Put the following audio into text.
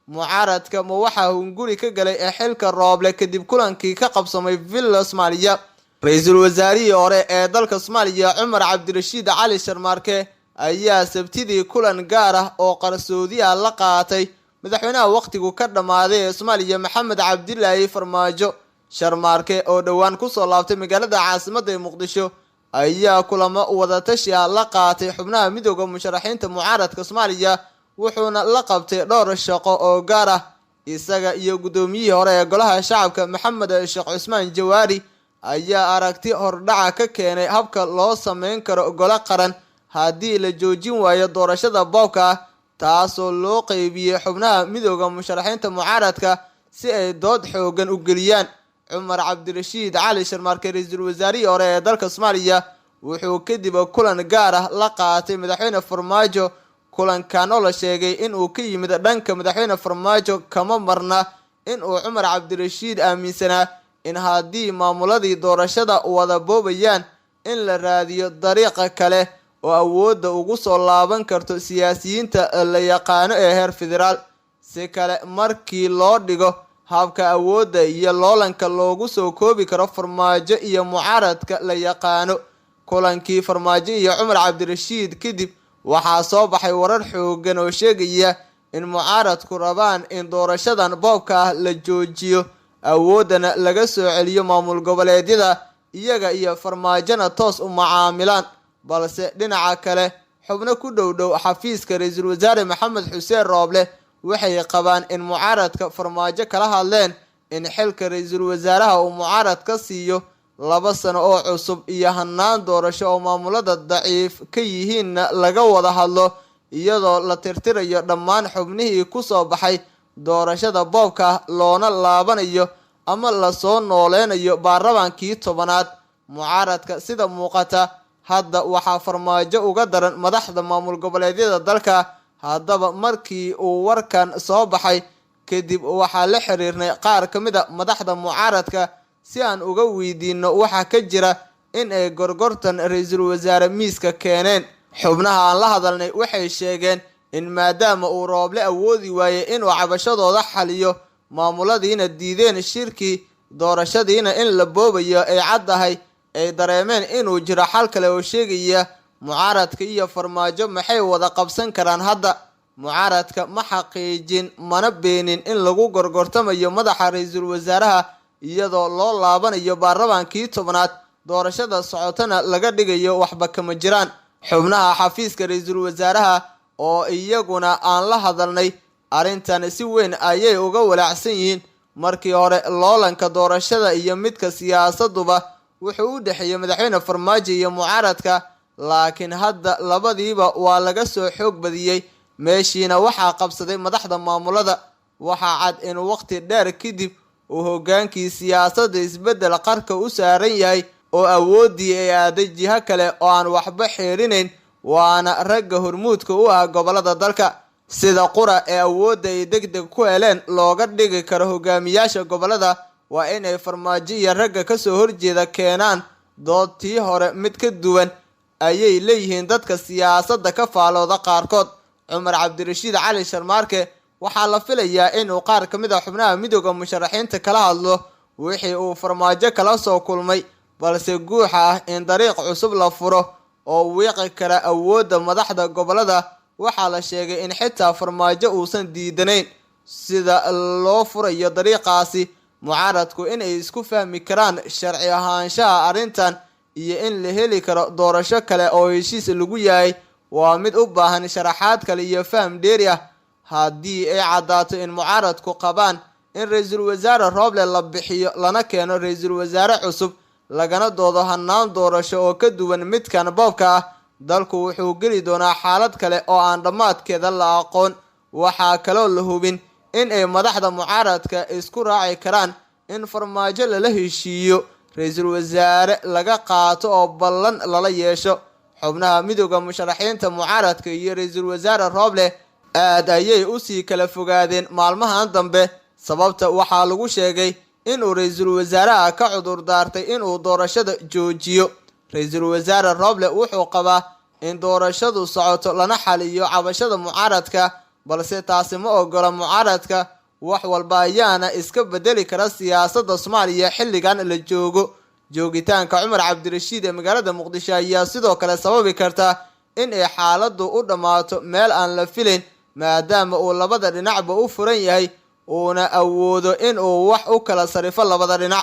mucaaradka ma waxa uu guri ka galay ee xilka Rooble kadib kulankii ka qabsamay Villa Soomaaliya. Ra'iisul wasaarihii hore ee dalka Soomaaliya Cumar Cabdirashiid Cali Sharmaarke ayaa sabtidii kulan gaar ah oo qarsoodi ah la qaatay madaxweynaha waqtigu ka dhamaaday ee Soomaaliya Maxamed Cabdilaahi Farmaajo. Sharmaarke oo dhawaan ku soo laabtay magaalada caasimadda ee Muqdisho ayaa kulamo wada tashi ah la qaatay xubnaha midowga musharaxiinta mucaaradka Soomaaliya, wuxuuna la qabtay dhowr shaqo oo gaar ah. Isaga iyo gudoomiyihii hore ee golaha shacabka Maxamed Sheekh Cusmaan Jawaari ayaa aragti hordhaca ka keenay habka loo sameyn karo golo qaran haddii la joojin waayo doorashada boobka ah, taasoo loo qaybiyay xubnaha midowga musharaxiinta mucaaradka si ay dood xoogan u geliyaan. Cumar Cabdirashiid Cali Sharmaarke ra'iisul wasaarihii hore ee dalka Soomaaliya wuxuu kadib kulan gaar ah la qaatay madaxweyne Farmaajo. Kulankan oo la sheegay in uu ka yimid dhanka madaxweyne Farmaajo kama marna in uu Cumar Cabdirashiid aaminsanaa in haddii maamuladii doorashada wada boobayaan in la raadiyo dariiqa kale oo awoodda ugu soo laaban karto siyaasiyiinta la yaqaano ee heer federaal. Si kale markii loo dhigo habka awoodda iyo loolanka loogu soo koobi karo Farmaajo iyo mucaaradka la yaqaano. Kulankii Farmaajo iyo Cumar Cabdirashiid kadib waxaa soo baxay warar xoogan oo sheegaya in mucaaradku rabaan in doorashadan boobka ah la joojiyo, awoodana laga soo celiyo maamul goboleedyada, iyaga iyo Farmaajona toos u macaamilaan. balse dhinaca kale xubno ku dhow xafiiska ra'iisul wasaare Maxamed Xuseen Rooble waxay qabaan in mucaaradka Farmaajo kala hadleen in xilka ra'iisul wasaaraha uu mucaarad ka siiyo 2 sano oo cusub iyo hanaan doorasho oo maamulada daciif ka yihiin laga wada hadlo, iyadoo la tirtirayo dhammaan xubnihii ku soo baxay doorashada boobka loona laabanayo ama la soo nooleynayo baarlamaankii 10aad. mucaaradka sida muuqata hadda waxaa Farmaajo uga daran madaxda maamul goboleedyada dalka. haddaba markii uu warkan soo baxay kadib waxaa la xiriirnay qaar kamid ah madaxda mucaaradka si aan uga weydiino waxa ka jira in ay gorgortan ra'iisul wasaare miiska keeneen. xubnaha aan la hadalnay waxay sheegeen in maadaama uu Rooble awoodi waayay inuu cabashadooda xaliyo, maamuladiina diideen shirki doorashadiina in la boobayo ay caddahay, ay dareemeen inuu jiro xal kale oo sheegaya mucaaradka iyo Farmaajo maxay wada qabsan karaan hadda. mucaaradka ma xaqiijin mana beenin in lagu gorgortamayo madaxa ra'iisul wasaaraha iyadoo loo laabanayo baarlamaankii 10aad, doorashada socotana laga dhigayo waxba kama jiraan. xubnaha xafiiska ra'iisul wasaaraha oo iyaguna aan la hadalnay arrintan si weyn ayay uga walaacsan yihiin. markii hore loolanka doorashada iyo midka siyaasaduba wuxuu u dhaxeeyay madaxweyne Farmaajo iyo mucaaradka, laakiin hadda labadiiba waa laga soo xoog badiyay, meeshiina waxaa qabsaday madaxda maamulada. waxaa cad in waqti dheer kadib uu hogaankii siyaasadda isbedel qarka u saaran yahay oo awoodii ay aaday jiha kale oo aan waxba xeerinayn, waana ragga hormuudka u ah gobolada dalka. sida qura ee awoodda ay degdeg ku heleen looga dhigi karo hogaamiyaasha gobolada waa inay Farmaajo iyo ragga ka soo horjeeda keenaan doodtii hore mid ka duwan, ayay leeyihiin dadka siyaasadda ka faalooda qaarkood. Cumar Cabdirashiid Cali Sharmaarke waxaa la filayaa inuu qaar kamid ah xubnaha midowga musharaxiinta kala hadlo wixii uu Farmaajo kala soo kulmay, balse guuxa ah in dariiq cusub la furo oo wiiqi kara awoodda madaxda gobolada. waxaa la sheegay in xitaa Farmaajo uusan diidanayn sida loo furayo dariiqaasi. mucaaradku inay isku fahmi karaan sharci ahaanshaha arrintan iyo in la heli karo doorasho kale oo heshiis lagu yahay waa mid u baahan sharaxaad kale iyo faham dheeri ah. haddii ay caddaato in mucaaradku qabaan in ra'iisul wasaare Rooble la bixiyo lana keeno ra'iisul wasaare cusub lagana doodo hanaan doorasho oo ka duwan midkan boobka ah, dalku wuxuu geli doonaa xaalad kale oo aan dhamaadkeeda la aqoon. waxaa kaloo la hubin in ay madaxda mucaaradka isku raaci karaan in Farmaajo lala heshiiyo ra'iisul wasaare laga qaato oo ballan lala yeesho. xubnaha midowga musharaxiinta mucaaradka iyo ra'iisul wasaare Rooble aad ayay u sii kala fogaadeen maalmahan dambe. sababta waxaa lagu sheegay inuu ra'iisul wasaaraha ka cudur daartay inuu doorashada joojiyo. ra'iisul wasaare Rooble wuxuu qabaa in doorashadu socoto lana xaliyo cabashada mucaaradka, balse taasi ma ogola mucaaradka. wax walba ayaana iska bedeli kara siyaasadda Soomaaliya xilligan la joogo. joogitaanka Cumar Cabdirashiid ee magaalada Muqdisho ayaa sidoo kale sababi karta in ay xaaladdu u dhamaato meel aan la filin, maadaama uu labada dhinacba u furan yahay uuna awoodo in uu wax u kala sarifo labada dhinac.